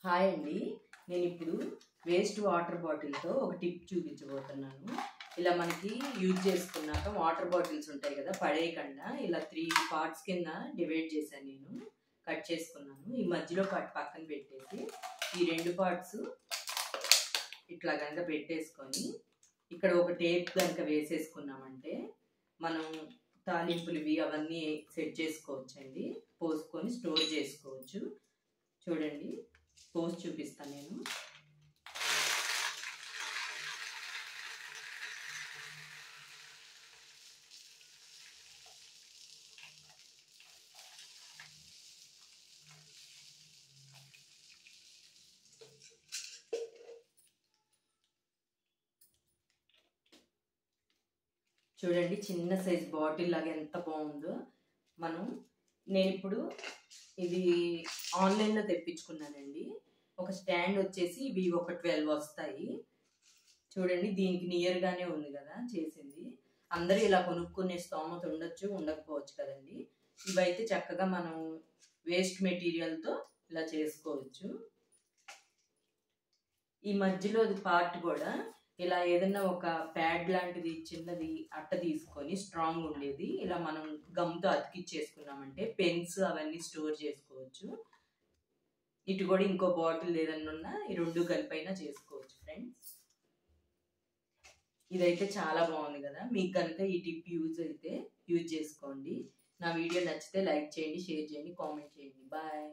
Hi అండి. నేను ఇప్పుడు వేస్ట్ వాటర్ బాటిల్తో ఒక టిప్ చూపించబోతున్నాను. ఇలా మనకి యూజ్ చేసుకున్నాక వాటర్ బాటిల్స్ ఉంటాయి కదా, పడేయకుండా ఇలా 3 పార్ట్స్ కింద డివైడ్ చేశాను. నేను కట్ చేసుకున్నాను. ఈ మధ్యలో పార్ట్ పక్కన పెట్టేసి ఈ 2 పార్ట్స్ ఇట్లా కనుక పెట్టేసుకొని ఇక్కడ ఒక టేప్ కనుక వేసేసుకున్నామంటే మనం తాలింపులు అవన్నీ సెట్ చేసుకోవచ్చండి. పోసుకొని స్టోర్ చేసుకోవచ్చు. చూడండి, పోస్ట్ చూపిస్తాను నేను. చూడండి, చిన్న సైజ్ బాటిల్ లాగా ఎంత బాగుందో. నేను ఇప్పుడు ఇది ఆన్లైన్లో తెప్పించుకున్నానండి. ఒక స్టాండ్ వచ్చేసి ఇవి ఒక 12 వస్తాయి. చూడండి, దీనికి నియర్గానే ఉంది కదా చేసింది. అందరూ ఇలా కొనుక్కునే స్తోమత ఉండొచ్చు, ఉండకపోవచ్చు కదండి. ఇవైతే చక్కగా మనం వేస్ట్ మెటీరియల్తో ఇలా చేసుకోవచ్చు. ఈ మధ్యలో పార్ట్ కూడా ఇలా ఏదైనా ఒక ప్యాడ్ లాంటిది చిన్నది అట్ట తీసుకొని స్ట్రాంగ్ ఉండేది ఇలా మనం గమ్తో అతికిచ్చేసుకున్నామంటే పెన్స్ అవన్నీ స్టోర్ చేసుకోవచ్చు. ఇటు కూడా ఇంకో బాటిల్ ఏదన్నా ఉన్నా ఈ 2 కలిపైనా చేసుకోవచ్చు ఫ్రెండ్స్. ఇదైతే చాలా బాగుంది కదా. మీకు కనుక ఈ టిప్ యూజ్ చేసుకోండి. నా వీడియో నచ్చితే లైక్ చేయండి, షేర్ చేయండి, కామెంట్ చేయండి. బాయ్.